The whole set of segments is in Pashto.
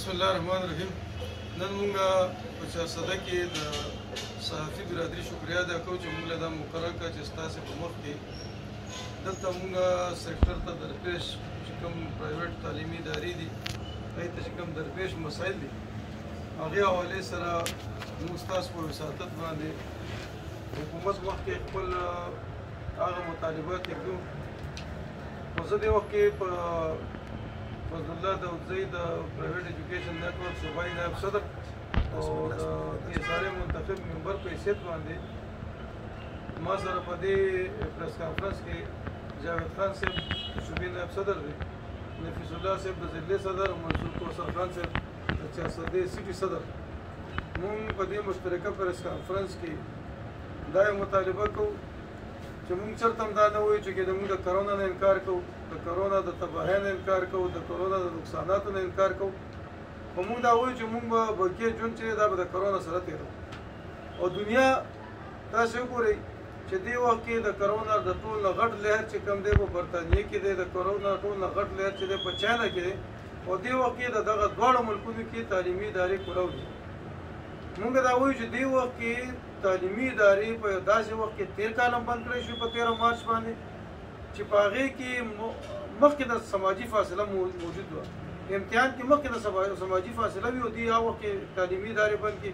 بسم الله الرحمن الرحیم. نن موږ په چارسده کې د صحافي برادري شکریه ادا کوو چې موږ له دا مقرره کړه چې ستاسې په مخ کې دلته موږ سیکټر ته درپېښ چې کوم پرایویټ تعلیمي ادارې دي هغې ته چې کوم درپېښ مسایل دي هغې حوالې سره موږ ستاسو په وساطت باندې حکومت مخکې خپل هغه مطالبات لیکو. خو زه دې وخت کې په فضل الله داودزی د پرایویټ ایجوکیشن نیټورک صوبایي نایب صدر او د ادارې منتخب ممبر په حیثیت باندې ما سره په دې پریس کانفرنس کې جاوید خان صاحب صوبایي نایب صدر دی، نفیس الله صاحب د ضلعي صدر، منصور کوثر خان صاحب د چارسدې سیټي صدر. موږ په دې مشترکه پریس کانفرنس کې دا یو مطالبه کوو چې موږ چېرته هم دا نه وایو چې موږ د کرونا نه انکار کوو، د کرونا د تباهۍ نه انکار کوو، د کرونا د نقصاناتو نه انکار کوو، خو موږ دا وایو چې موږ به بقیه ژوند چې دا به د کرونا سره تېرو. او دنیا تاسې وګورئ چې دې وخت کې د کرونا د ټول نه غټ لهر چې کوم دی په برطانیې کې دی، د کرونا ټول نه غټ لهر چې دی په چاینا کې دی، او دې وخت کې د دغه دواړو ملکونو کې تعلیمي ادارې کولو دي. موږ دا وایو چې دې وخت کې تعلیمي ادارې په داسې وخت کې 13 کال هم بند کړی شوي په 13 مارچ باندې چې په هغې کې مخکې د سماجي فاصله موجود وه، امتحان کې مخکې د سماجي فاصله وي، او دې هغه وخت کې تعلیمي ادارې بند کړي.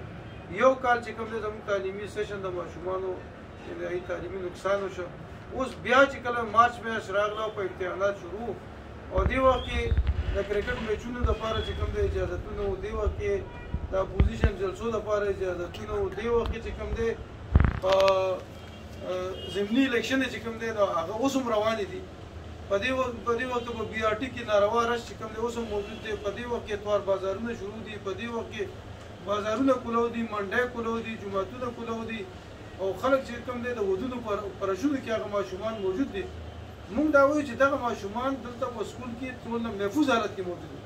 یو کال چې کوم دی زموږ تعلیمي سیشن د ماشومانو چې د هغې تعلیمي نقصان وشو. اوس بیا چې کله مارچ میاشت راغله او په امتحانات شروع او دې وخت کې د کرکټ میچونو دپاره چې کوم دی اجازتونه و، دې وخت کې د اپوزیشن جلسو دپاره اجازتونه و، دې وخت کې چې کوم دی په ضمني الیکشن چې کوم دی هغه اوس هم روانې دي. په دې وخت کې په بي آر ټي کې ناروا رش چې کوم دی اوس هم موجود دی. په دې وخت کې اتوار بازارونه شروع دي، په دې وخت کې بازارونه کولو دي، منډۍ کولو دي، جوماتونه کولو دي، او خلک چې کوم دی د ودونو په رشونو کې هغه ماشومان موجود دي. موږ دا وایو چې دغه ماشومان دلته په سکول کې ټول محفوظ حالت کې موجود دي،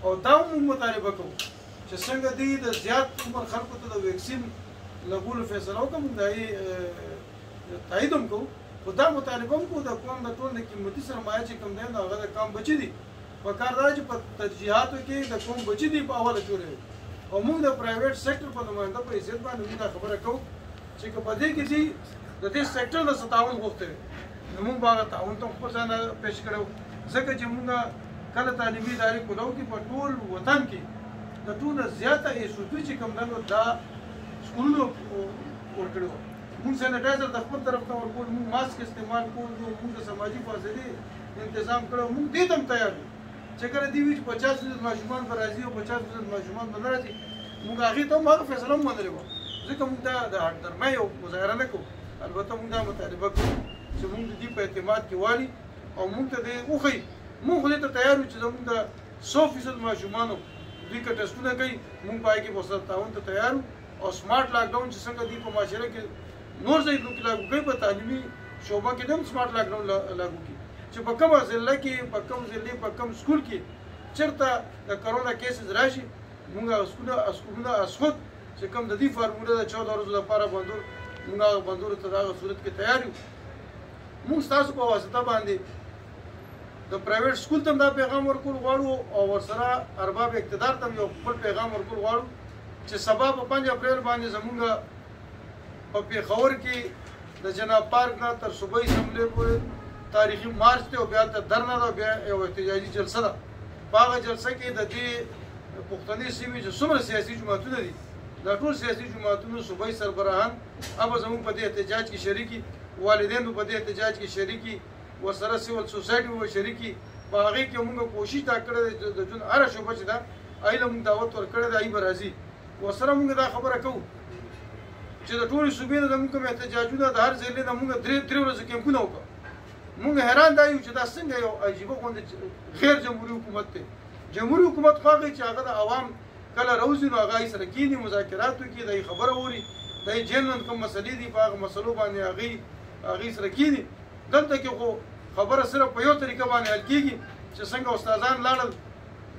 او دا موږ مطالبه کوو چې څنګه دی د زیات عمر خلکو ته د ویکسین لګولو فیصله وکړو. موږ د هغې تایید هم کوو، خو دا مطالبه هم کوو د قوم د ټول د قیمتي سرمایه چې کوم دی نو هغه د قوم بچي دي. پکار دا چې په ترجیحاتو کې د قوم بچي دي په اوله جوړوي. او موږ د پرایویټ سیکټر په نماینده په حیثیت باندې موږ دا خبره کوو چې که په دې کې دي د دې سیکټر د څه تعاون غوښتی وي نو موږ به هغه تعاون ته خپل ځان پیش کړی وو، ځکه چې موږ کله تعلیمي ادارې کولو کې په ټول وطن کې د ټولو زیاته ایسوپي چې کوم دی نو دا سکولونو ورکړي وو. موږ سینیټایزر د خپل طرف ته ورکول، موږ ماسک استعمال کول، موږ د سماجي فاصلې انتظام کړی، موږ دې ته هم تیار یو چې کله دې وي چې 50% ماشومان به راځي او 50% ماشومان به نه راځي. موږ هغې ته هم هغه فیصله هم منلې وه، ځکه موږ دا د هټدرمۍ یو مظاهره نه کوو، البته موږ دا مطالبه کوو چې موږ د دې په اعتماد کې والي او موږ ته دې وښیي. موږ خو دې ته تیار یو چې زموږ د 100% ماشومانو دوی که ټسټونه کوي موږ په هغې کې ورسره تعاون ته تیار یو. او سمارټ لاکډاون چې څنګه دوی په معاشره کې نور ځایونو کې لاګو کوي، په تعلیمي شعبه کې هم سمارټ لاکډاون لاګو کړي چې په کومه ضلع کې په کوم ضلع په کوم سکول کې چېرته د کرونا کیسز راشي موږ سکولونه اسخود چې کوم د دې فارموله د 14 ورځو لپاره بندول موږ هغه بندولو ته د هغه صورت کې تیار یو. موږ ستاسو په واسطه باندې د پرایویټ سکول ته هم دا پیغام ورکول غواړو او ورسره ارباب اقتدار ته هم یو خپل پیغام ورکول غواړو چې سبا په 5 اپریل باندې زموږ په پېښور کې د جناب پارک نه تر صوبایي اسمبلۍ پورې تاریخي مارچ دی او بیا ته درنه ده، بیا یو احتجاجي جلسه ده. په هغه جلسه کې د دې پښتني سیمې چې څومره سیاسي جماعتونه دي دا ټول سیاسي جماعتونو صوبایي سربراهان اب زموږ په دې احتجاج کې شریکي، والدین په دې احتجاج کې شریکي، ورسره سیول سوسایټي به شریکي. په هغې کې موږ کوشش دا کړې ده د ژوند هره شعبه چې ده هغې له موږ دعوت ورکړی ده، هغې به راځي. ورسره موږ دا خبره کوو چې د ټولې صوبې نه زموږ کوم احتجاجونه د هر ضلع نه موږ 3 ورځې کیمپونه وکړو. موږ حیران دا یو چې دا څنګه یو عجیبه غوندې غیر جمهوري حکومت دی. جمهوري حکومت خو هغه چې هغه د عوام کله راوځي نو هغه یې سره کښېني، مذاکرات وکړي، د یې خبره اوري، د یې جنرال کوم مسلې دي په هغه مسلو باندې هغې سره کښېني. دلته کې خو خبره صرف په یو طریقه باندې حل کېږي چې څنګه استادان لاړل،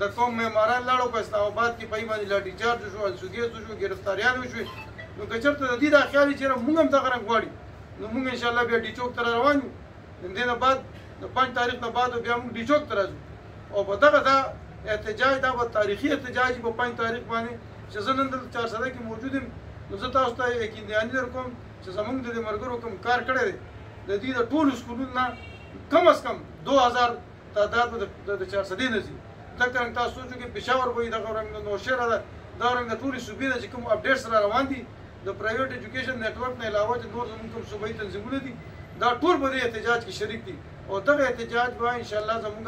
د قوم معماران لاړو په اسلام آباد کې په یې باندې لاټي چارج وشو، انسوګیز وشو، ګرفتاریان وشوې. نو که چېرته د دې دا خیال وي چې موږ هم دغه رنګ غواړي نو موږ انشاءالله بیا ډي چوک ته را روان یو. د دې نه بعد د 5 تاریخ نه بعد بیا موږ ډي چوک ته راځو او په دغه دا احتجاج دا به تاریخي احتجاج په 5 تاریخ باندې چې زه نن دلته 400 کې موجود یم نو زه تاسو ته یقیني درکوم چې زمونږ د ملګرو کوم کار کړی دی د دې د ټولو سکولونو نه کم از کم 2000 تعداد د 400 نه زی ځکه تاسو سوچو کې پېښور وایي دغه رنګ نوشهره ده دا رنګ د ټولې صوبې نه چې کوم اپډیټس را روان دي د پرایویټ ایجوکیشن نیټورک نه علاوه چې نور زموږ کوم صوبایي تنظیمونه دي دا ټول په دې احتجاج کې شریک دي او دغه احتجاج به ان شاء الله زموږ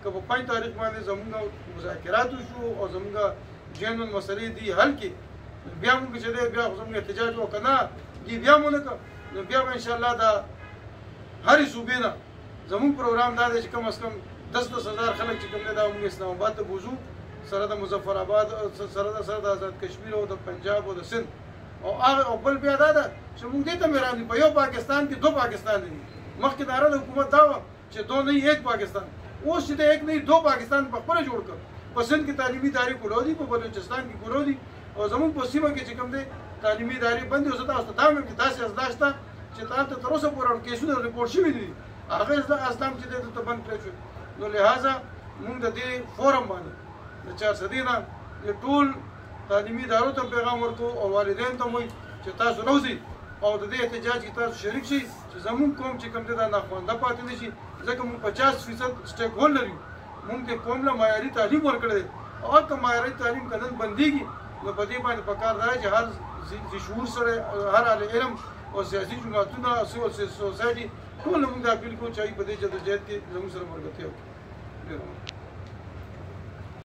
که په 5 تاریخ باندې زموږ مذاکرات وشو او زموږ جنون مسلې دي حل کې بیا موږ چې دی بیا زموږ احتجاج وکړو دی بیا مونږ نو بیا به ان شاء الله دا هرې صوبې نه زموږ پروګرام دا دی چې کم از کم 10,000 خلک چې کوم دی دا موږ اسلام آباد ته بوزو سره د مظفر آباد سره د آزاد کشمیر او د پنجاب او د سند او بل بیا دا ده چې موږ دې ته میران دي په یو پاکستان کې 2 پاکستان دي مخکې داره د حکومت دا و چې 2 نه 1 پاکستان اوس چې 1 نه 2 پاکستان په خپل جوړ کړ په سند کې تعلیمي ادارې کولو دي په بلوچستان کې کولو دي او زموږ په سیمه کې چې کوم دی تعلیمي ادارې بندې اوس تاسو ته دا مې داسې ازداج شته چې تاسو ته تر اوسه پورې کیسونه ریپورټ شوي دي هغه اسلام چې دلته بند کړی شو نو لہذا موږ د دې فورم باندې د 400 نه ټول تعلیمي ادارو ته پیغام ورکو او والدین ته وایي چې تاسو راوځئ او د دې احتجاج کې تاسو شریک شئ چې زموږ قوم چې کوم دی دا ناخوانده پاتې نه شي ځکه موږ 50% سټیک هولډر یو موږ د قوم له معیاري تعلیم ورکړی دی او که معیاري تعلیم که نن بندېږي نو په دې باندې پکار دی چې هر ذي شعور سره هر اهل علم او سیاسي جماعتونه او سیول سوسایټي ټول موږ د اپیل کوو چې په دې جدوجہد کې زموږ سره ملګرتیا وکړي